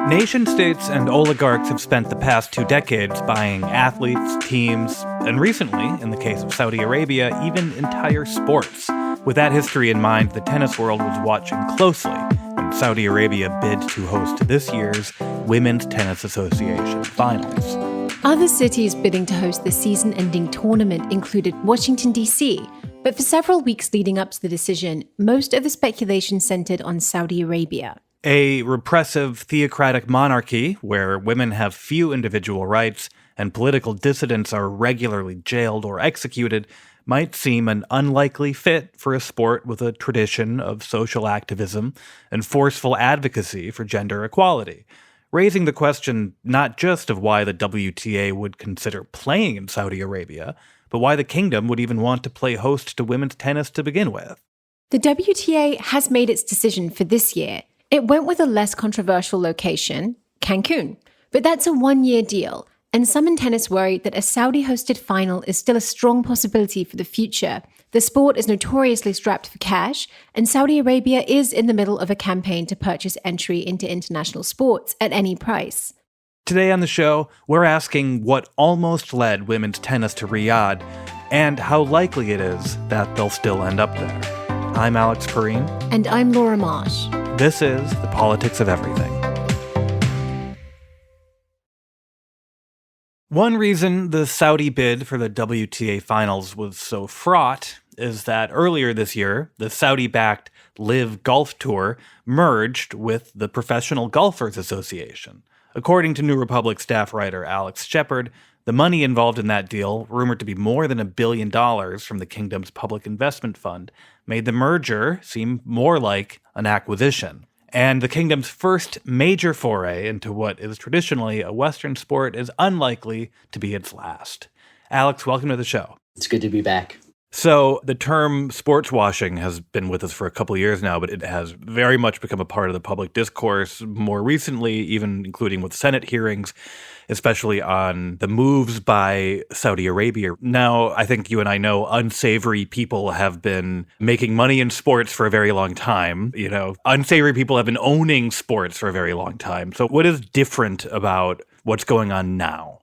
Nation-states and oligarchs have spent the past 2 decades buying athletes, teams, and recently, in the case of Saudi Arabia, even entire sports. With that history in mind, the tennis world was watching closely when Saudi Arabia bid to host this year's Women's Tennis Association Finals. Other cities bidding to host the season-ending tournament included Washington, D.C., but for several weeks leading up to the decision, most of the speculation centered on Saudi Arabia. A repressive, theocratic monarchy where women have few individual rights and political dissidents are regularly jailed or executed might seem an unlikely fit for a sport with a tradition of social activism and forceful advocacy for gender equality, raising the question not just of why the WTA would consider playing in Saudi Arabia, but why the kingdom would even want to play host to women's tennis to begin with. The WTA has made its decision for this year. It went with a less controversial location, Cancun. But that's a one-year deal, and some in tennis worry that a Saudi-hosted final is still a strong possibility for the future. The sport is notoriously strapped for cash, and Saudi Arabia is in the middle of a campaign to purchase entry into international sports at any price. Today on the show, we're asking what almost led women's tennis to Riyadh and how likely it is that they'll still end up there. I'm Alex Pareene. And I'm Laura Marsh. This is The Politics of Everything. One reason the Saudi bid for the WTA finals was so fraught is that earlier this year, the Saudi-backed Live Golf Tour merged with the Professional Golfers Association. According to New Republic staff writer Alex Shepard, the money involved in that deal, rumored to be more than $1 billion from the kingdom's public investment fund, made the merger seem more like an acquisition. And the kingdom's first major foray into what is traditionally a Western sport is unlikely to be its last. Alex, welcome to the show. It's good to be back. So the term sports washing has been with us for a couple of years now, but it has very much become a part of the public discourse more recently, even including with Senate hearings, especially on the moves by Saudi Arabia. Now, I think you and I know unsavory people have been making money in sports for a very long time. You know, unsavory people have been owning sports for a very long time. So what is different about what's going on now?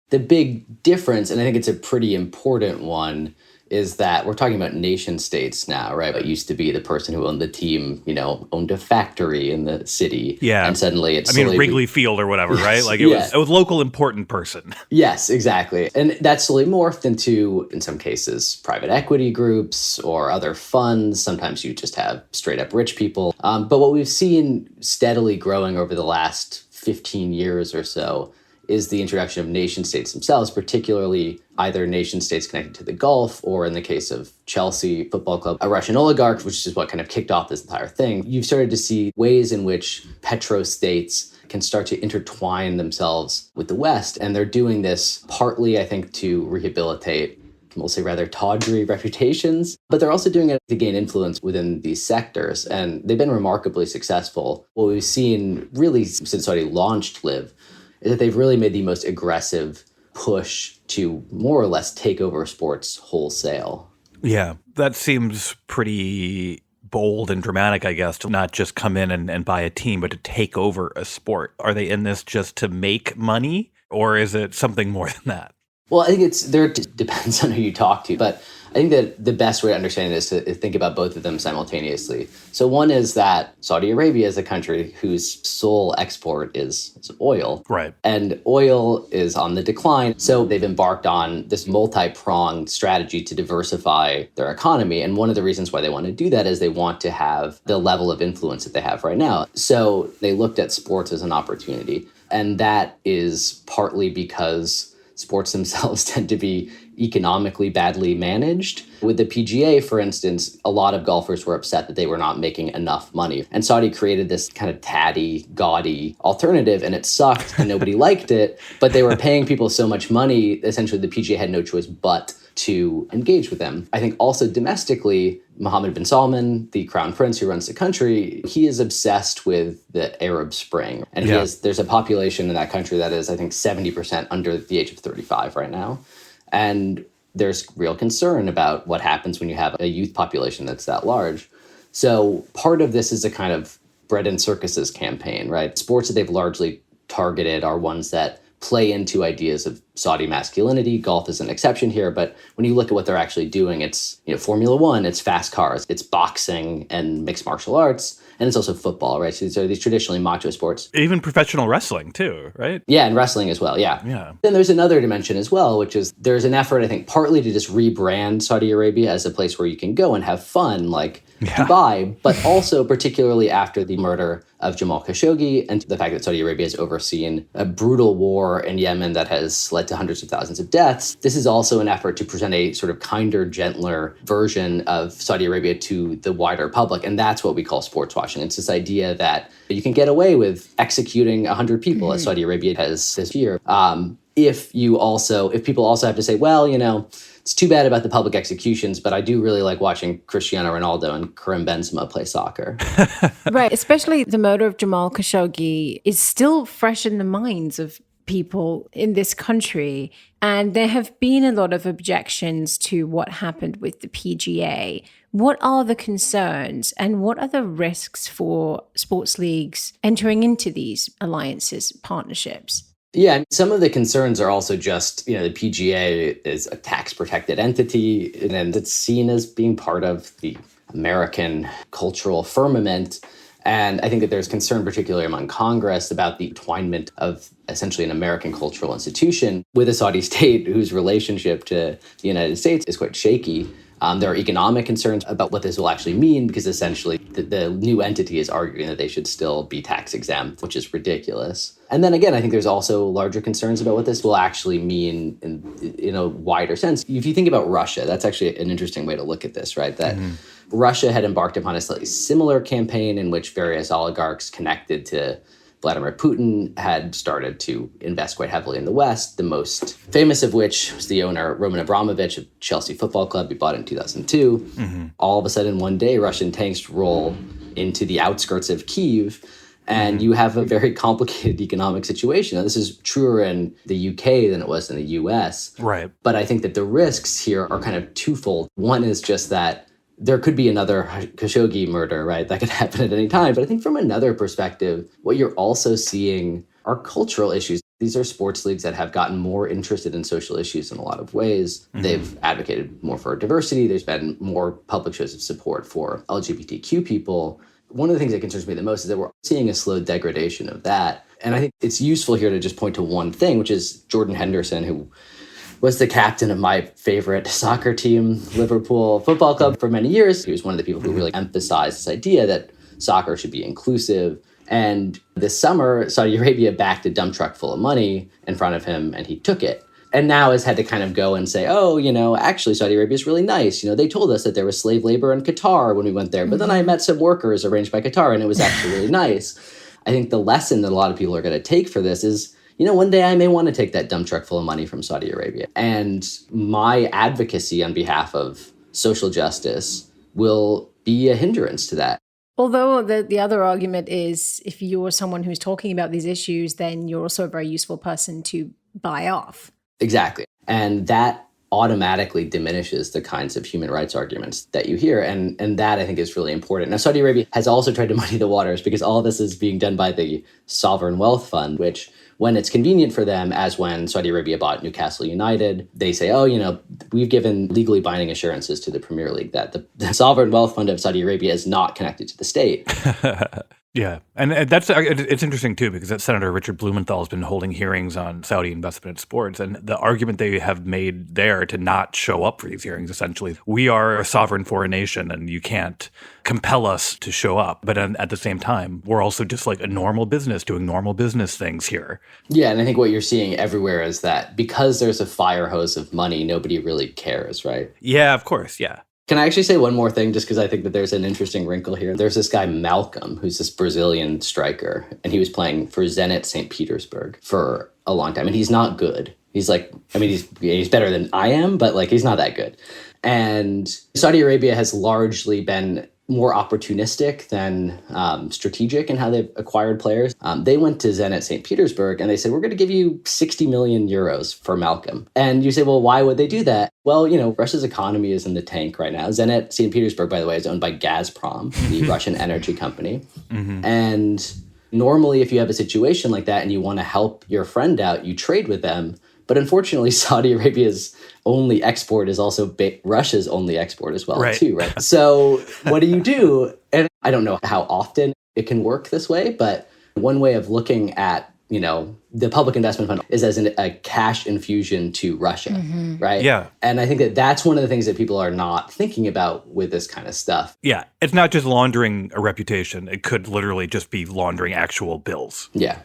The big difference, and I think it's a pretty important one, is that we're talking about nation states now, right? It used to be the person who owned the team, owned a factory in the city. Yeah. And suddenly it's... Wrigley Field or whatever, yes, right? Like it was local important person. Yes, exactly. And that slowly morphed into, in some cases, private equity groups or other funds. Sometimes you just have straight up rich people. But what we've seen steadily growing over the last 15 years or so is the introduction of nation states themselves, particularly either nation states connected to the Gulf or, in the case of Chelsea Football Club, a Russian oligarch, which is what kind of kicked off this entire thing. You've started to see ways in which petrostates can start to intertwine themselves with the West. And they're doing this partly, I think, to rehabilitate, we'll say rather tawdry reputations, but they're also doing it to gain influence within these sectors. And they've been remarkably successful. What we've seen really since Saudi launched Live is that they've really made the most aggressive push to more or less take over sports wholesale. Yeah, that seems pretty bold and dramatic, I guess, to not just come in and buy a team, but to take over a sport. Are they in this just to make money, or is it something more than that? Well, I think it depends on who you talk to, but I think that the best way to understand it is to think about both of them simultaneously. So one is that Saudi Arabia is a country whose sole export is oil. Right. And oil is on the decline. So they've embarked on this multi-pronged strategy to diversify their economy. And one of the reasons why they want to do that is they want to have the level of influence that they have right now. So they looked at sports as an opportunity. And that is partly because sports themselves tend to be economically badly managed. With the PGA, for instance, a lot of golfers were upset that they were not making enough money. And Saudi created this kind of tatty, gaudy alternative, and it sucked and nobody liked it. But they were paying people so much money, essentially the PGA had no choice but to engage with them. I think also domestically, Mohammed bin Salman, the crown prince who runs the country, he is obsessed with the Arab Spring. And there's a population in that country that is, I think, 70% under the age of 35 right now. And there's real concern about what happens when you have a youth population that's that large. So part of this is a kind of bread and circuses campaign, right? Sports that they've largely targeted are ones that play into ideas of Saudi masculinity. Golf is an exception here, but when you look at what they're actually doing, it's, Formula One, it's fast cars, it's boxing and mixed martial arts, and it's also football, right? So these traditionally macho sports. Even professional wrestling too, right? Yeah, and wrestling as well, yeah. Yeah. Then there's another dimension as well, which is there's an effort, I think, partly to just rebrand Saudi Arabia as a place where you can go and have fun, like Dubai, but also particularly after the murder of Jamal Khashoggi and the fact that Saudi Arabia has overseen a brutal war in Yemen that has led to hundreds of thousands of deaths. This is also an effort to present a sort of kinder, gentler version of Saudi Arabia to the wider public. And that's what we call sports washing. It's this idea that you can get away with executing 100 people, as Saudi Arabia has this year. If people also have to say, well, it's too bad about the public executions, but I do really like watching Cristiano Ronaldo and Karim Benzema play soccer. Right. Especially the murder of Jamal Khashoggi is still fresh in the minds of people in this country. And there have been a lot of objections to what happened with the PGA. What are the concerns and what are the risks for sports leagues entering into these alliances, partnerships? Yeah, some of the concerns are also just, the PGA is a tax-protected entity, and it's seen as being part of the American cultural firmament. And I think that there's concern, particularly among Congress, about the entwinement of essentially an American cultural institution with a Saudi state whose relationship to the United States is quite shaky. There are economic concerns about what this will actually mean, because essentially the new entity is arguing that they should still be tax exempt, which is ridiculous. And then again, I think there's also larger concerns about what this will actually mean in a wider sense. If you think about Russia, that's actually an interesting way to look at this, right? That Russia had embarked upon a slightly similar campaign in which various oligarchs connected to Vladimir Putin had started to invest quite heavily in the West, the most famous of which was the owner, Roman Abramovich of Chelsea Football Club. He bought it in 2002. All of a sudden, one day, Russian tanks roll into the outskirts of Kyiv, and you have a very complicated economic situation. Now, this is truer in the UK than it was in the US. Right. But I think that the risks here are kind of twofold. One is just that there could be another Khashoggi murder, right? That could happen at any time. But I think from another perspective, what you're also seeing are cultural issues. These are sports leagues that have gotten more interested in social issues in a lot of ways. They've advocated more for diversity. There's been more public shows of support for LGBTQ people. One of the things that concerns me the most is that we're seeing a slow degradation of that. And I think it's useful here to just point to one thing, which is Jordan Henderson, who was the captain of my favorite soccer team, Liverpool Football Club, for many years. He was one of the people who really emphasized this idea that soccer should be inclusive. And this summer, Saudi Arabia backed a dump truck full of money in front of him, and he took it. And now has had to kind of go and say, actually, Saudi Arabia is really nice. They told us that there was slave labor in Qatar when we went there, but then I met some workers arranged by Qatar, and it was actually really nice. I think the lesson that a lot of people are going to take for this is, one day I may want to take that dump truck full of money from Saudi Arabia. And my advocacy on behalf of social justice will be a hindrance to that. Although the other argument is if you're someone who's talking about these issues, then you're also a very useful person to buy off. Exactly. And that automatically diminishes the kinds of human rights arguments that you hear. And that, I think, is really important. Now, Saudi Arabia has also tried to muddy the waters because all this is being done by the Sovereign Wealth Fund, which, when it's convenient for them, as when Saudi Arabia bought Newcastle United, they say, we've given legally binding assurances to the Premier League that the Sovereign Wealth Fund of Saudi Arabia is not connected to the state. Yeah. And it's interesting, too, because Senator Richard Blumenthal has been holding hearings on Saudi investment in sports. And the argument they have made there to not show up for these hearings, essentially, we are a sovereign foreign nation and you can't compel us to show up. But at the same time, we're also just like a normal business doing normal business things here. Yeah. And I think what you're seeing everywhere is that because there's a fire hose of money, nobody really cares, right? Yeah, of course. Yeah. Can I actually say one more thing, just because I think that there's an interesting wrinkle here? There's this guy, Malcolm, who's this Brazilian striker, and he was playing for Zenit St. Petersburg for a long time, and he's not good. He's he's better than I am, but he's not that good. And Saudi Arabia has largely been more opportunistic than strategic in how they've acquired players. They went to Zenit St. Petersburg and they said, we're going to give you 60 million euros for Malcolm. And you say, well, why would they do that? Well, Russia's economy is in the tank right now. Zenit St. Petersburg, by the way, is owned by Gazprom, the Russian energy company. Mm-hmm. And normally, if you have a situation like that and you want to help your friend out, you trade with them. But unfortunately, Saudi Arabia's only export is also Russia's only export as well, too, right? So what do? And I don't know how often it can work this way, but one way of looking at, the public investment fund is as a cash infusion to Russia, right? Yeah. And I think that that's one of the things that people are not thinking about with this kind of stuff. Yeah. It's not just laundering a reputation. It could literally just be laundering actual bills. Yeah.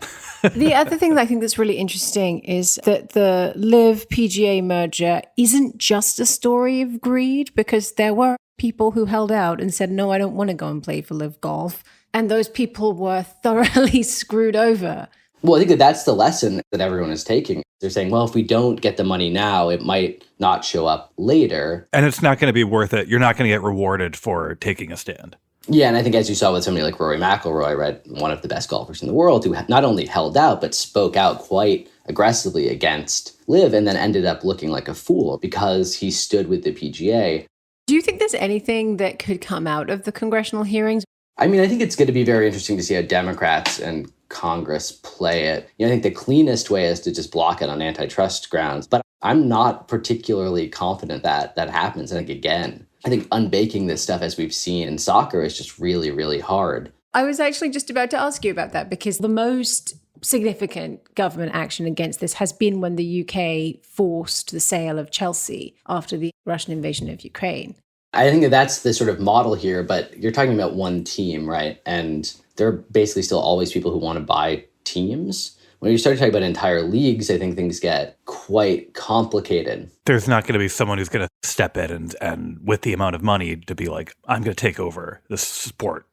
The other thing that I think that's really interesting is that the LIV PGA merger isn't just a story of greed, because there were people who held out and said, no, I don't want to go and play for LIV Golf. And those people were thoroughly screwed over. Well, I think that that's the lesson that everyone is taking. They're saying, well, if we don't get the money now, it might not show up later. And it's not going to be worth it. You're not going to get rewarded for taking a stand. Yeah, and I think as you saw with somebody like Rory McIlroy, right, one of the best golfers in the world, who not only held out, but spoke out quite aggressively against LIV and then ended up looking like a fool because he stood with the PGA. Do you think there's anything that could come out of the congressional hearings? I mean, I think it's going to be very interesting to see how Democrats and Congress play it. I think the cleanest way is to just block it on antitrust grounds. But I'm not particularly confident that that happens. And again, I think unbaking this stuff, as we've seen in soccer, is just really, really hard. I was actually just about to ask you about that, because the most significant government action against this has been when the UK forced the sale of Chelsea after the Russian invasion of Ukraine. I think that that's the sort of model here, but you're talking about one team, right? And there are basically still always people who want to buy teams. When you start talking about entire leagues, I think things get quite complicated. There's not going to be someone who's going to step in and with the amount of money to be like, I'm going to take over this sport.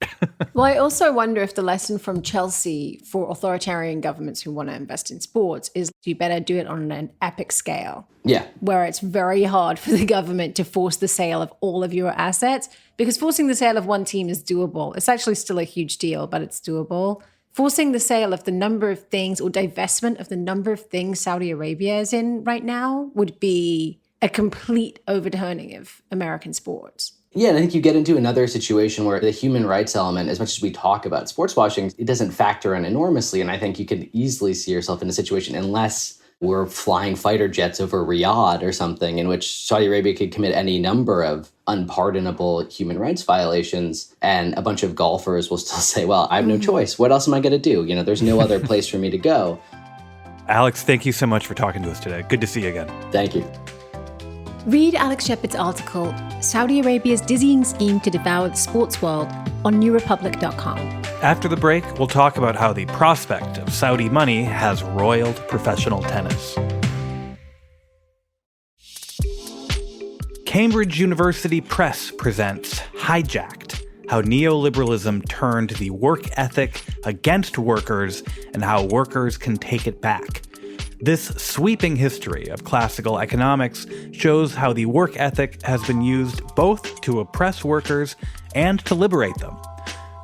Well, I also wonder if the lesson from Chelsea for authoritarian governments who want to invest in sports is you better do it on an epic scale. Yeah. Where it's very hard for the government to force the sale of all of your assets, because forcing the sale of one team is doable. It's actually still a huge deal, but it's doable. Forcing the sale of the number of things or divestment of the number of things Saudi Arabia is in right now would be a complete overturning of American sports. Yeah, and I think you get into another situation where the human rights element, as much as we talk about sports washing, it doesn't factor in enormously. And I think you could easily see yourself in a situation, unless we're flying fighter jets over Riyadh or something, in which Saudi Arabia could commit any number of unpardonable human rights violations, and a bunch of golfers will still say, well, I have no choice. What else am I going to do? There's no other place for me to go. Alex, thank you so much for talking to us today. Good to see you again. Thank you. Read Alex Shepard's article, Saudi Arabia's Dizzying Scheme to Devour the Sports World, on newrepublic.com. After the break, we'll talk about how the prospect of Saudi money has roiled professional tennis. Cambridge University Press presents Hijacked, how neoliberalism turned the work ethic against workers and how workers can take it back. This sweeping history of classical economics shows how the work ethic has been used both to oppress workers and to liberate them.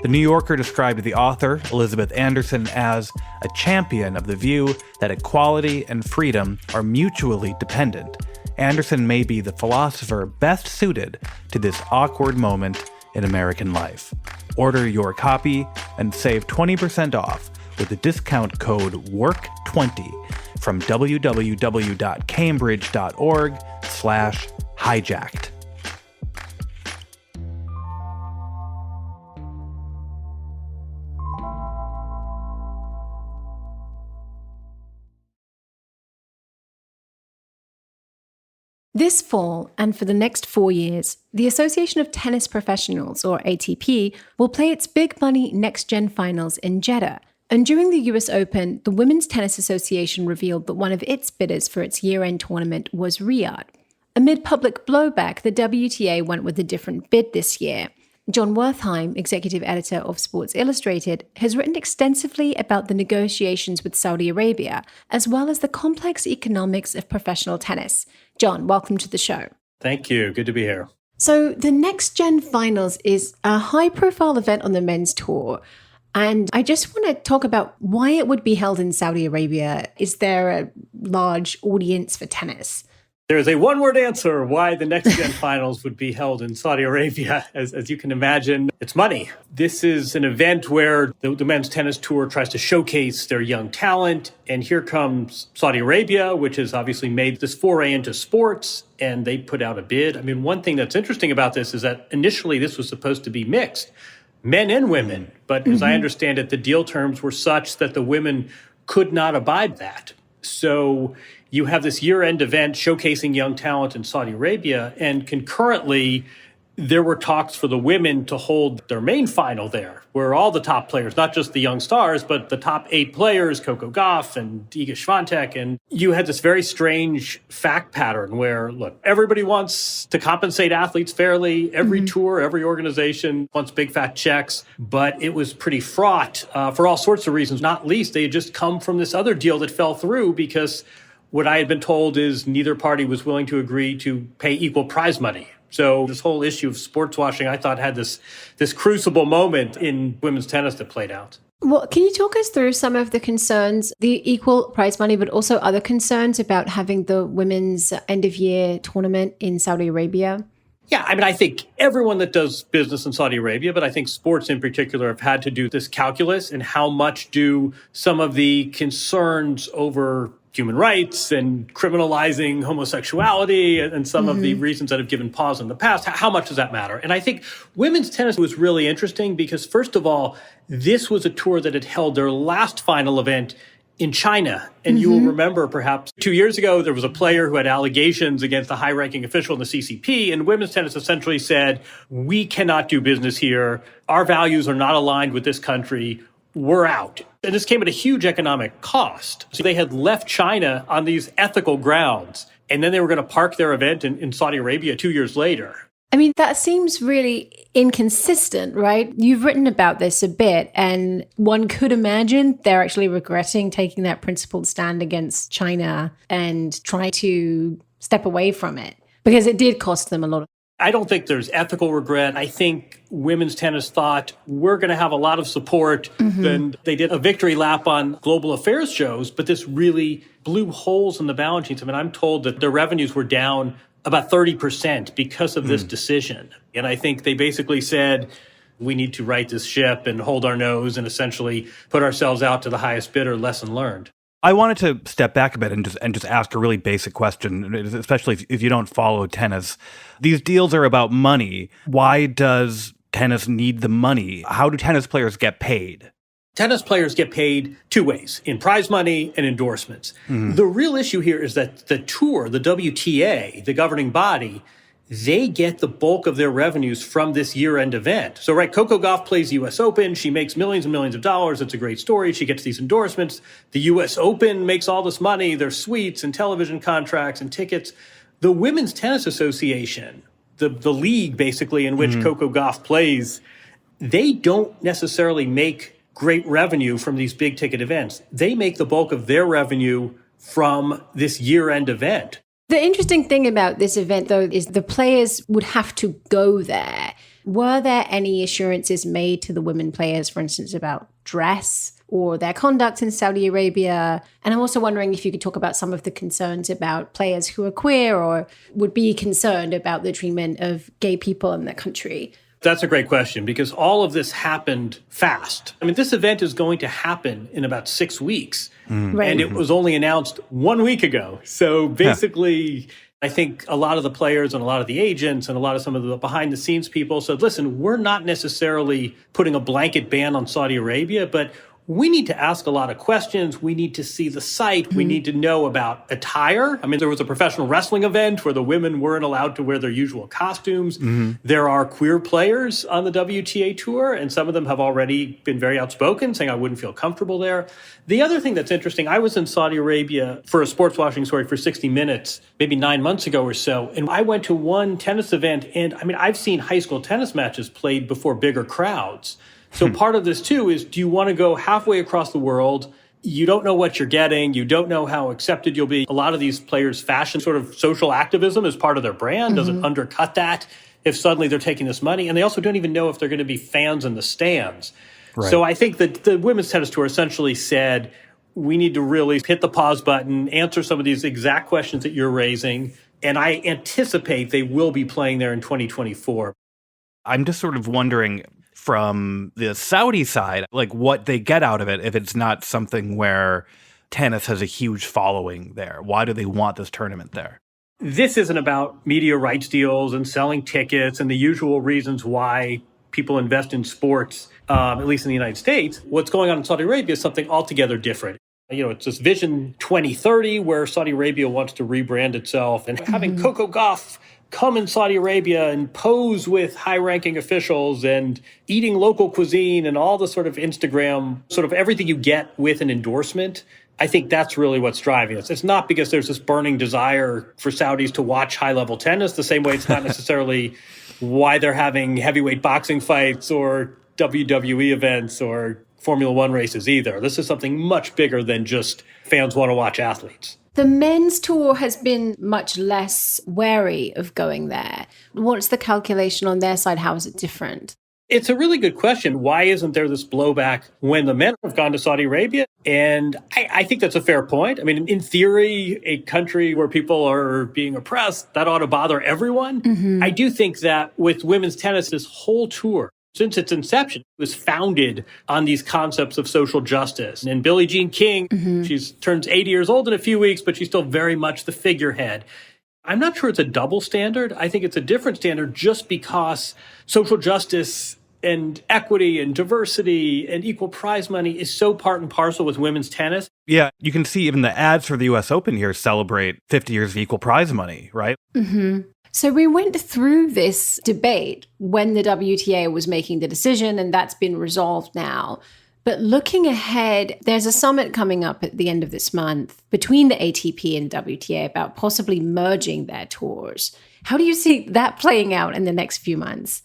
The New Yorker described the author, Elizabeth Anderson, as a champion of the view that equality and freedom are mutually dependent. Anderson may be the philosopher best suited to this awkward moment in American life. Order your copy and save 20% off with the discount code WORK20 from www.cambridge.org/hijacked. This fall, and for the next 4 years, the Association of Tennis Professionals, or ATP, will play its big money next-gen finals in Jeddah. And during the US Open, the Women's Tennis Association revealed that one of its bidders for its year-end tournament was Riyadh. Amid public blowback, the WTA went with a different bid this year. John Wertheim, executive editor of Sports Illustrated, has written extensively about the negotiations with Saudi Arabia, as well as the complex economics of professional tennis. John, welcome to the show. Thank you. Good to be here. So the Next Gen Finals is a high-profile event on the men's tour. And I just want to talk about why it would be held in Saudi Arabia. Is there a large audience for tennis? There is a one-word answer why the Next Gen Finals would be held in Saudi Arabia. As you can imagine, it's money. This is an event where the men's tennis tour tries to showcase their young talent. And here comes Saudi Arabia, which has obviously made this foray into sports, and they put out a bid. I mean, one thing that's interesting about this is that initially this was supposed to be mixed, men and women. But as I understand it, the deal terms were such that the women could not abide that. So you have this year-end event showcasing young talent in Saudi Arabia, and concurrently, there were talks for the women to hold their main final there, where all the top players, not just the young stars, but the top 8 players, Coco Gauff and Iga Swiatek, and you had this very strange fact pattern where, look, everybody wants to compensate athletes fairly. Every tour, every organization wants big fat checks, but it was pretty fraught for all sorts of reasons, not least they had just come from this other deal that fell through because what I had been told is neither party was willing to agree to pay equal prize money. So this whole issue of sports washing, I thought, had this crucible moment in women's tennis that played out. Well, can you talk us through some of the concerns, the equal prize money, but also other concerns about having the women's end-of-year tournament in Saudi Arabia? Yeah, I mean, I think everyone that does business in Saudi Arabia, but I think sports in particular have had to do this calculus and how much do some of the concerns over human rights and criminalizing homosexuality and some of the reasons that have given pause in the past, how much does that matter? And I think women's tennis was really interesting because, first of all, this was a tour that had held their last final event in China. And you will remember perhaps 2 years ago, there was a player who had allegations against a high-ranking official in the CCP, and women's tennis essentially said, we cannot do business here. Our values are not aligned with this country. We're out. And this came at a huge economic cost. So they had left China on these ethical grounds, and then they were going to park their event in Saudi Arabia 2 years later. I mean, that seems really inconsistent, right? You've written about this a bit, and one could imagine they're actually regretting taking that principled stand against China and try to step away from it because it did cost them a lot. I don't think there's ethical regret. I think women's tennis thought we're going to have a lot of support. Then they did a victory lap on global affairs shows, but this really blew holes in the balance sheets. I mean, I'm told that their revenues were down about 30% because of this decision. And I think they basically said, we need to right this ship and hold our nose and essentially put ourselves out to the highest bidder, lesson learned. I wanted to step back a bit and just ask a really basic question, especially if you don't follow tennis. These deals are about money. Why does tennis need the money? How do tennis players get paid? Tennis players get paid 2 ways, in prize money and endorsements. The real issue here is that the tour, the WTA, the governing body, they get the bulk of their revenues from this year-end event. So, right, Coco Gauff plays the U.S. Open. She makes millions and millions of dollars. It's a great story. She gets these endorsements. The U.S. Open makes all this money. There's suites and television contracts and tickets. The Women's Tennis Association, the league, basically, in which Coco Gauff plays, they don't necessarily make great revenue from these big-ticket events. They make the bulk of their revenue from this year-end event. The interesting thing about this event, though, is the players would have to go there. Were there any assurances made to the women players, for instance, about dress or their conduct in Saudi Arabia? And I'm also wondering if you could talk about some of the concerns about players who are queer or would be concerned about the treatment of gay people in their country. That's a great question because all of this happened fast. I mean, this event is going to happen in about 6 weeks. Right. And it was only announced 1 week ago. So basically, I think a lot of the players and a lot of the agents and a lot of some of the behind the scenes people said, listen, we're not necessarily putting a blanket ban on Saudi Arabia, but we need to ask a lot of questions. We need to see the site. We need to know about attire. I mean, there was a professional wrestling event where the women weren't allowed to wear their usual costumes. There are queer players on the WTA tour, and some of them have already been very outspoken, saying I wouldn't feel comfortable there. The other thing that's interesting, I was in Saudi Arabia for a sports washing story for 60 Minutes, maybe 9 months ago or so, and I went to one tennis event, and I mean, I've seen high school tennis matches played before bigger crowds. So part of this, too, is do you want to go halfway across the world? You don't know what you're getting. You don't know how accepted you'll be. A lot of these players fashion sort of social activism as part of their brand. Does it undercut that? if suddenly they're taking this money, and they also don't even know if they're going to be fans in the stands. Right. So I think that the Women's Tennis Tour essentially said, we need to really hit the pause button, answer some of these exact questions that you're raising, and I anticipate they will be playing there in 2024. I'm just sort of wondering from the Saudi side, like what they get out of it if it's not something where tennis has a huge following there. Why do they want this tournament there? This isn't about media rights deals and selling tickets and the usual reasons why people invest in sports, at least in the United States. What's going on in Saudi Arabia is something altogether different. You know, it's this Vision 2030 where Saudi Arabia wants to rebrand itself, and having Coco Gauff come in Saudi Arabia and pose with high-ranking officials and eating local cuisine and all the sort of Instagram, sort of everything you get with an endorsement. I think that's really what's driving this. It's not because there's this burning desire for Saudis to watch high-level tennis, the same way it's not necessarily why they're having heavyweight boxing fights or WWE events or Formula One races either. This is something much bigger than just fans want to watch athletes. The men's tour has been much less wary of going there. What's the calculation on their side? How is it different? It's a really good question. Why isn't there this blowback when the men have gone to Saudi Arabia? And I think that's a fair point. I mean, in theory, a country where people are being oppressed, that ought to bother everyone. I do think that with women's tennis, this whole tour, since its inception, was founded on these concepts of social justice. And Billie Jean King, she turns 80 years old in a few weeks, but she's still very much the figurehead. I'm not sure it's a double standard. I think it's a different standard just because social justice and equity and diversity and equal prize money is so part and parcel with women's tennis. Yeah, you can see even the ads for the U.S. Open here celebrate 50 years of equal prize money, right? So we went through this debate when the WTA was making the decision, and that's been resolved now. But looking ahead, there's a summit coming up at the end of this month between the ATP and WTA about possibly merging their tours. How do you see that playing out in the next few months?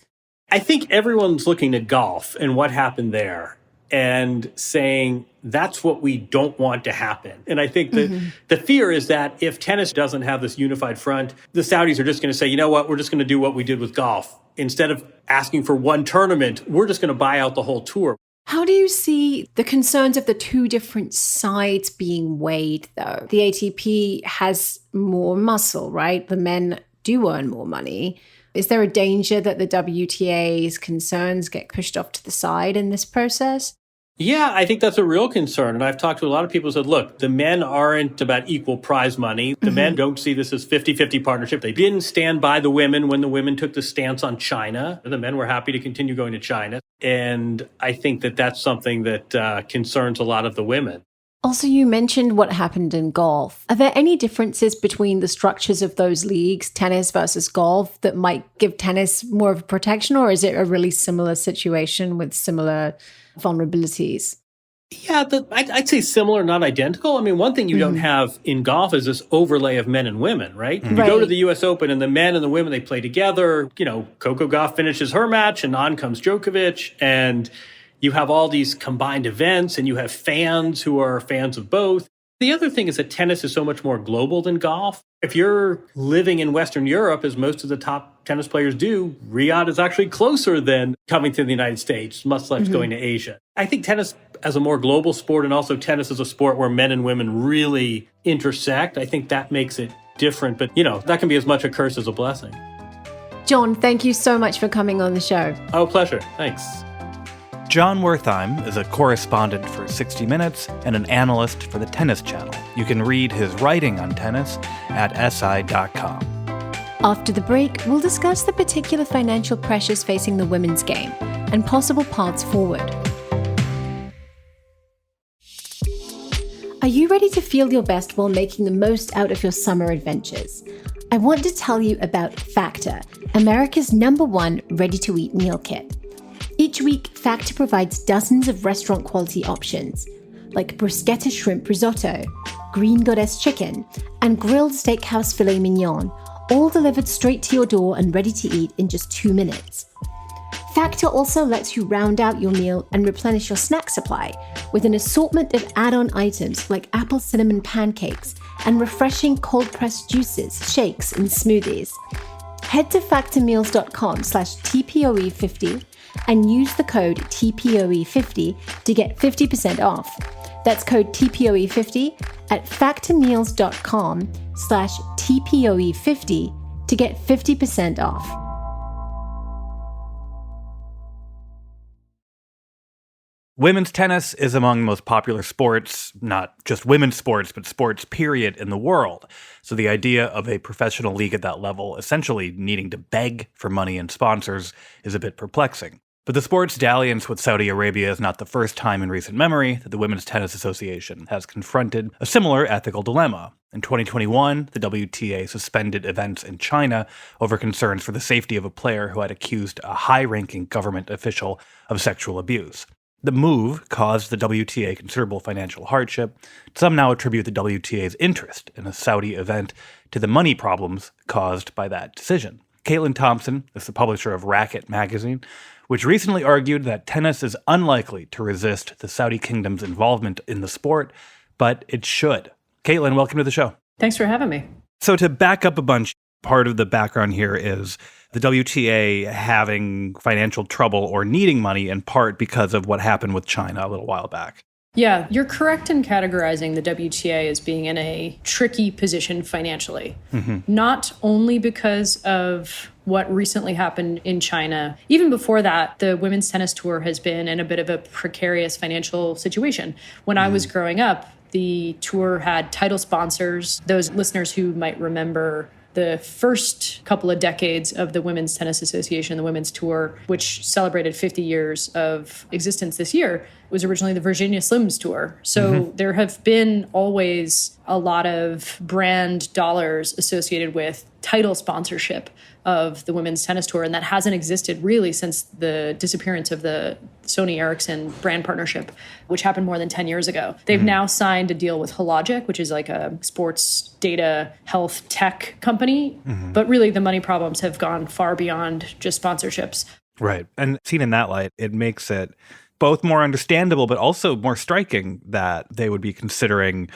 I think everyone's looking at golf and what happened there and saying that's what we don't want to happen. And I think that the fear is that if tennis doesn't have this unified front, the Saudis are just going to say, you know what, we're just going to do what we did with golf. Instead of asking for one tournament, we're just going to buy out the whole tour. How do you see the concerns of the two different sides being weighed, though? The ATP has more muscle, right? The men do earn more money. Is there a danger that the WTA's concerns get pushed off to the side in this process? Yeah, I think that's a real concern. And I've talked to a lot of people who said, look, the men aren't about equal prize money. The men don't see this as 50-50 partnership. They didn't stand by the women when the women took the stance on China. The men were happy to continue going to China. And I think that that's something that concerns a lot of the women. Also, you mentioned what happened in golf. Are there any differences between the structures of those leagues, tennis versus golf, that might give tennis more of a protection, or is it a really similar situation with similar vulnerabilities? Yeah, I'd say similar, not identical. I mean, one thing you don't have in golf is this overlay of men and women, right? You go to the U.S. Open and the men and the women, they play together. You know, Coco Gauff finishes her match and on comes Djokovic, and you have all these combined events and you have fans who are fans of both. The other thing is that tennis is so much more global than golf. If you're living in Western Europe, as most of the top tennis players do, Riyadh is actually closer than coming to the United States, much less going to Asia. I think tennis as a more global sport, and also tennis as a sport where men and women really intersect, I think that makes it different. But, you know, that can be as much a curse as a blessing. John, thank you so much for coming on the show. Oh, pleasure. Thanks. John Wertheim is a correspondent for 60 Minutes and an analyst for the Tennis Channel. You can read his writing on tennis at si.com. After the break, we'll discuss the particular financial pressures facing the women's game and possible paths forward. Are you ready to feel your best while making the most out of your summer adventures? I want to tell you about Factor, America's #1 ready-to-eat meal kit. Each week, Factor provides dozens of restaurant-quality options, like bruschetta shrimp risotto, green goddess chicken, and grilled steakhouse filet mignon, all delivered straight to your door and ready to eat in just 2 minutes. Factor also lets you round out your meal and replenish your snack supply with an assortment of add-on items like apple cinnamon pancakes and refreshing cold-pressed juices, shakes, and smoothies. Head to factormeals.com/TPOE50 and use the code TPOE50 to get 50% off. That's code TPOE50 at factormeals.com/TPOE50 to get 50% off. Women's tennis is among the most popular sports, not just women's sports, but sports period in the world. So the idea of a professional league at that level essentially needing to beg for money and sponsors is a bit perplexing. But the sport's dalliance with Saudi Arabia is not the first time in recent memory that the Women's Tennis Association has confronted a similar ethical dilemma. In 2021, the WTA suspended events in China over concerns for the safety of a player who had accused a high-ranking government official of sexual abuse. The move caused the WTA considerable financial hardship. Some now attribute the WTA's interest in a Saudi event to the money problems caused by that decision. Caitlin Thompson is the publisher of Racket magazine, which recently argued that tennis is unlikely to resist the Saudi kingdom's involvement in the sport, but it should. Caitlin, welcome to the show. Thanks for having me. So to back up a bunch, part of the background here is the WTA having financial trouble or needing money in part because of what happened with China a little while back. Yeah, you're correct in categorizing the WTA as being in a tricky position financially. Not only because of what recently happened in China. Even before that, the women's tennis tour has been in a bit of a precarious financial situation. When I was growing up, the tour had title sponsors. Those listeners who might remember the first couple of decades of the Women's Tennis Association, the Women's Tour, which celebrated 50 years of existence this year, was originally the Virginia Slims Tour. So there have been always a lot of brand dollars associated with title sponsorship of the Women's Tennis Tour, and that hasn't existed really since the disappearance of the Sony Ericsson brand partnership, which happened more than 10 years ago. They've now signed a deal with Hologic, which is like a sports data health tech company, but really the money problems have gone far beyond just sponsorships. Right. And seen in that light, it makes it both more understandable, but also more striking that they would be considering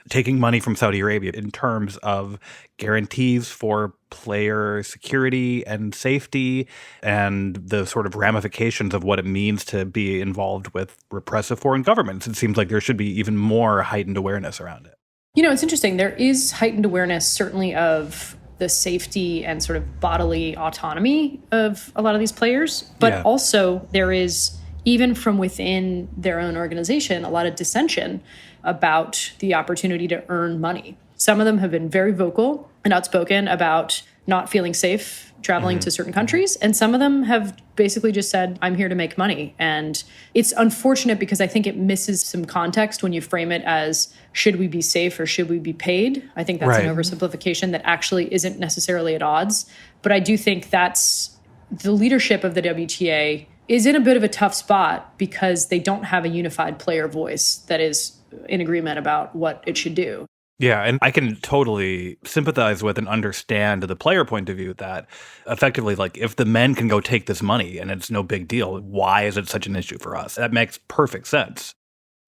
taking money from Saudi Arabia in terms of guarantees for player security and safety and the sort of ramifications of what it means to be involved with repressive foreign governments. It seems like there should be even more heightened awareness around it. You know, it's interesting. There is heightened awareness, certainly, of the safety and sort of bodily autonomy of a lot of these players. But also there is, even from within their own organization, a lot of dissension about the opportunity to earn money. Some of them have been very vocal and outspoken about not feeling safe traveling to certain countries. And some of them have basically just said, I'm here to make money. And it's unfortunate because I think it misses some context when you frame it as, should we be safe or should we be paid? I think that's an oversimplification that actually isn't necessarily at odds. But I do think that's the leadership of the WTA is in a bit of a tough spot because they don't have a unified player voice that is in agreement about what it should do. Yeah, and I can totally sympathize with and understand the player point of view that effectively, like, if the men can go take this money and it's no big deal, why is it such an issue for us? That makes perfect sense.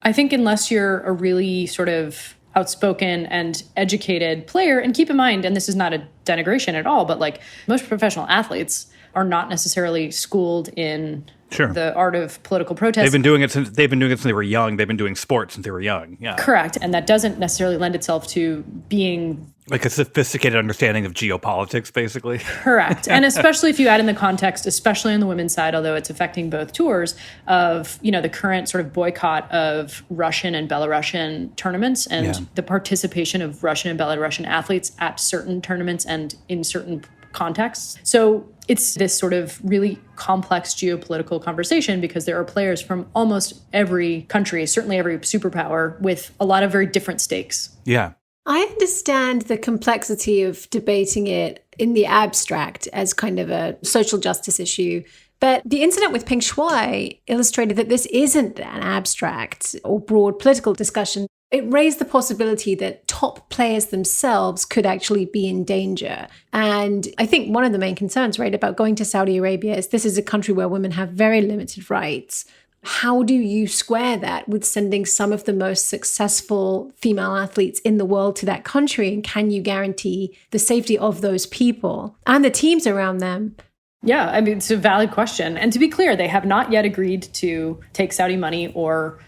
I think unless you're a really sort of outspoken and educated player, and keep in mind, and this is not a denigration at all, but like most professional athletes are not necessarily schooled in the art of political protest. They've been doing it since they were young. They've been doing sports since they were young. Yeah. Correct. And that doesn't necessarily lend itself to being like a sophisticated understanding of geopolitics, basically. Correct. And especially if you add in the context, especially on the women's side, although it's affecting both tours, of, you know, the current sort of boycott of Russian and Belarusian tournaments and the participation of Russian and Belarusian athletes at certain tournaments and in certain contexts. So it's this sort of really complex geopolitical conversation because there are players from almost every country, certainly every superpower, with a lot of very different stakes. Yeah. I understand the complexity of debating it in the abstract as kind of a social justice issue. But the incident with Peng Shuai illustrated that this isn't an abstract or broad political discussion. It raised the possibility that top players themselves could actually be in danger. And I think one of the main concerns, right, about going to Saudi Arabia is this is a country where women have very limited rights. How do you square that with sending some of the most successful female athletes in the world to that country? And can you guarantee the safety of those people and the teams around them? Yeah, I mean, it's a valid question. And to be clear, they have not yet agreed to take Saudi money or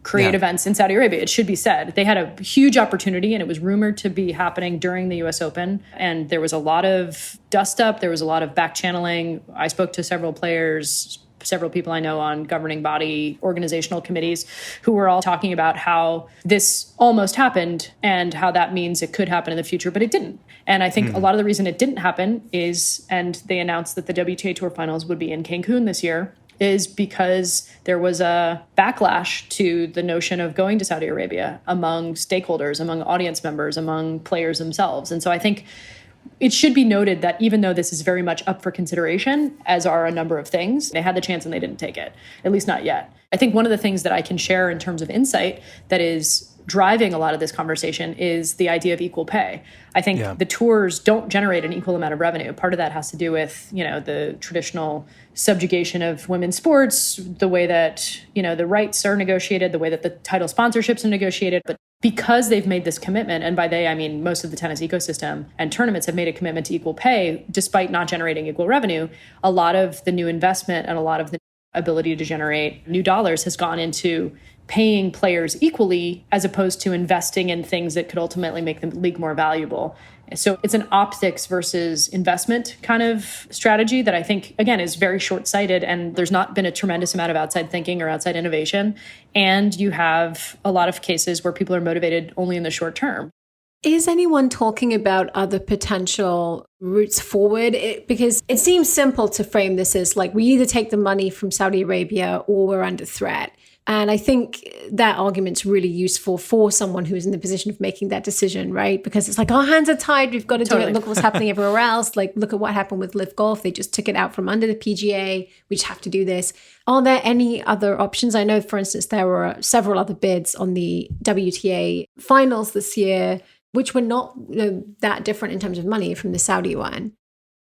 create events in Saudi Arabia. It should be said. They had a huge opportunity, and it was rumored to be happening during the US Open. And there was a lot of dust up. There was a lot of back channeling. I spoke to several players, several people I know on governing body organizational committees who were all talking about how this almost happened and how that means it could happen in the future, but it didn't. And I think a lot of the reason it didn't happen is, and they announced that the WTA Tour Finals would be in Cancun this year, is because there was a backlash to the notion of going to Saudi Arabia among stakeholders, among audience members, among players themselves. And so I think it should be noted that even though this is very much up for consideration, as are a number of things, they had the chance and they didn't take it, at least not yet. I think one of the things that I can share in terms of insight that is driving a lot of this conversation is the idea of equal pay. I think the tours don't generate an equal amount of revenue. Part of that has to do with, the traditional subjugation of women's sports, the way that, the rights are negotiated, the way that the title sponsorships are negotiated. But because they've made this commitment, and by they, I mean most of the tennis ecosystem and tournaments have made a commitment to equal pay, despite not generating equal revenue, a lot of the new investment and a lot of the ability to generate new dollars has gone into paying players equally as opposed to investing in things that could ultimately make the league more valuable. So it's an optics versus investment kind of strategy that I think, again, is very short-sighted, and there's not been a tremendous amount of outside thinking or outside innovation. And you have a lot of cases where people are motivated only in the short term. Is anyone talking about other potential routes forward? Because it seems simple to frame this as like, we either take the money from Saudi Arabia or we're under threat. And I think that argument's really useful for someone who's in the position of making that decision, right? Because it's like, our hands are tied. We've got to do it. Look what's happening everywhere else. Like, look at what happened with Live Golf. They just took it out from under the PGA. We just have to do this. Are there any other options? I know, for instance, there were several other bids on the WTA finals this year, which were not that different in terms of money from the Saudi one.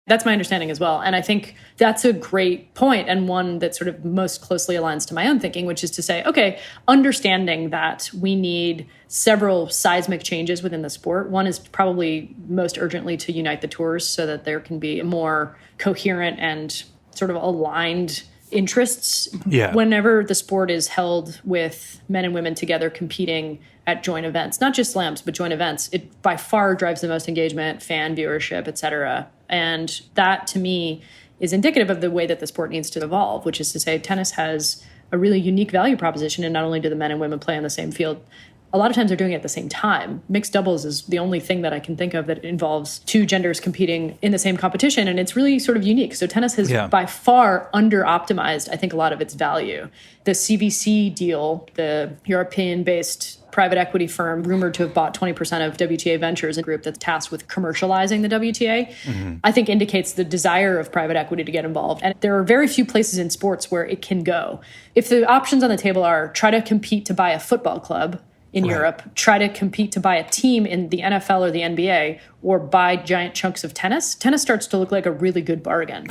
That's my understanding as well. And I think that's a great point, and one that sort of most closely aligns to my own thinking, which is to say, okay, understanding that we need several seismic changes within the sport. One is probably most urgently to unite the tours so that there can be a more coherent and sort of aligned interests. Whenever the sport is held with men and women together competing at joint events, not just slams, but joint events, it by far drives the most engagement, fan viewership, et cetera. And that, to me, is indicative of the way that the sport needs to evolve, which is to say tennis has a really unique value proposition. And not only do the men and women play on the same field, a lot of times they're doing it at the same time. Mixed doubles is the only thing that I can think of that involves two genders competing in the same competition. And it's really sort of unique. So tennis has by far under-optimized, I think, a lot of its value. The CVC deal, the European-based private equity firm rumored to have bought 20% of WTA Ventures, a group that's tasked with commercializing the WTA, I think indicates the desire of private equity to get involved. And there are very few places in sports where it can go. If the options on the table are try to compete to buy a football club in Europe, try to compete to buy a team in the NFL or the NBA, or buy giant chunks of tennis starts to look like a really good bargain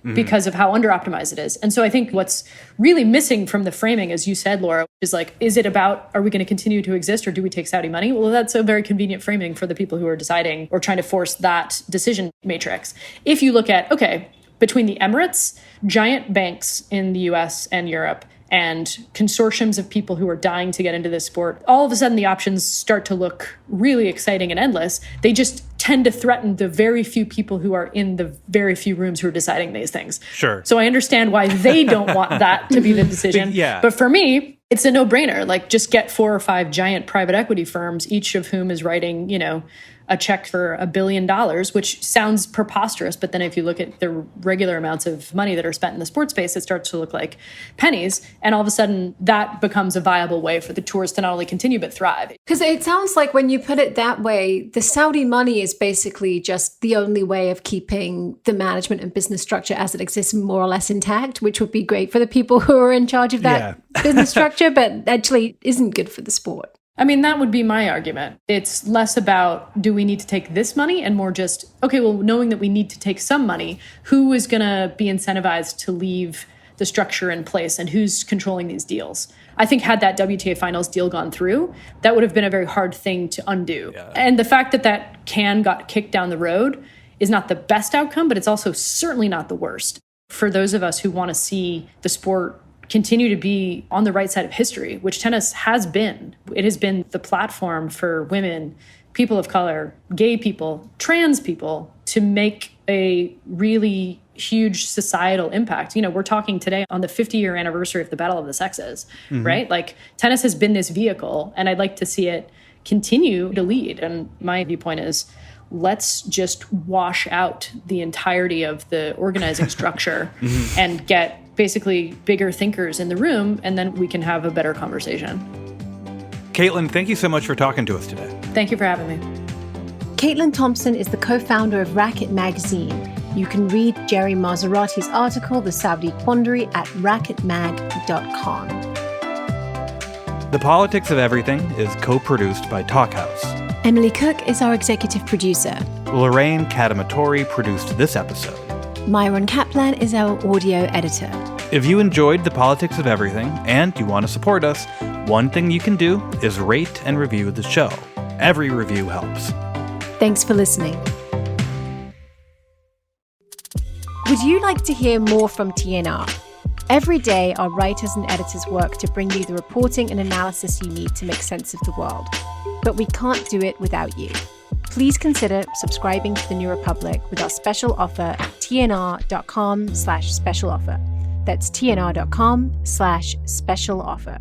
because of how under-optimized it is. And so I think what's really missing from the framing, as you said, Laura, is like, is it about, are we going to continue to exist or do we take Saudi money? Well, that's a very convenient framing for the people who are deciding or trying to force that decision matrix. If you look at, okay, between the Emirates, giant banks in the US and Europe, and consortiums of people who are dying to get into this sport, all of a sudden the options start to look really exciting and endless. They just tend to threaten the very few people who are in the very few rooms who are deciding these things. Sure. So I understand why they don't want that to be the decision. But for me, it's a no-brainer. Like, just get 4 or 5 giant private equity firms, each of whom is writing, a check for $1 billion, which sounds preposterous. But then if you look at the regular amounts of money that are spent in the sports space, it starts to look like pennies. And all of a sudden that becomes a viable way for the tours to not only continue, but thrive. Because it sounds like when you put it that way, the Saudi money is basically just the only way of keeping the management and business structure as it exists more or less intact, which would be great for the people who are in charge of that business structure, but actually isn't good for the sport. I mean, that would be my argument. It's less about, do we need to take this money, and more just, okay, well, knowing that we need to take some money, who is going to be incentivized to leave the the structure in place and who's controlling these deals. I think had that WTA finals deal gone through, that would have been a very hard thing to undo. Yeah. And the fact that that can got kicked down the road is not the best outcome, but it's also certainly not the worst. For those of us who want to see the sport continue to be on the right side of history, which tennis has been. It has been the platform for women, people of color, gay people, trans people to make a really huge societal impact. You know, we're talking today on the 50-year anniversary of the Battle of the Sexes, right? Like tennis has been this vehicle, and I'd like to see it continue to lead. And my viewpoint is, let's just wash out the entirety of the organizing structure and get basically bigger thinkers in the room, and then we can have a better conversation. Caitlin, thank you so much for talking to us today. Thank you for having me. Caitlin Thompson is the co-founder of Racket Magazine. You can read Jerry Maserati's article, The Saudi Quandary, at racketmag.com. The Politics of Everything is co-produced by Talkhouse. Emily Cook is our executive producer. Lorraine Kadamatori produced this episode. Myron Kaplan is our audio editor. If you enjoyed The Politics of Everything and you want to support us, one thing you can do is rate and review the show. Every review helps. Thanks for listening. Would you like to hear more from TNR? Every day, our writers and editors work to bring you the reporting and analysis you need to make sense of the world. But we can't do it without you. Please consider subscribing to The New Republic with our special offer at tnr.com/special offer. That's tnr.com/special offer.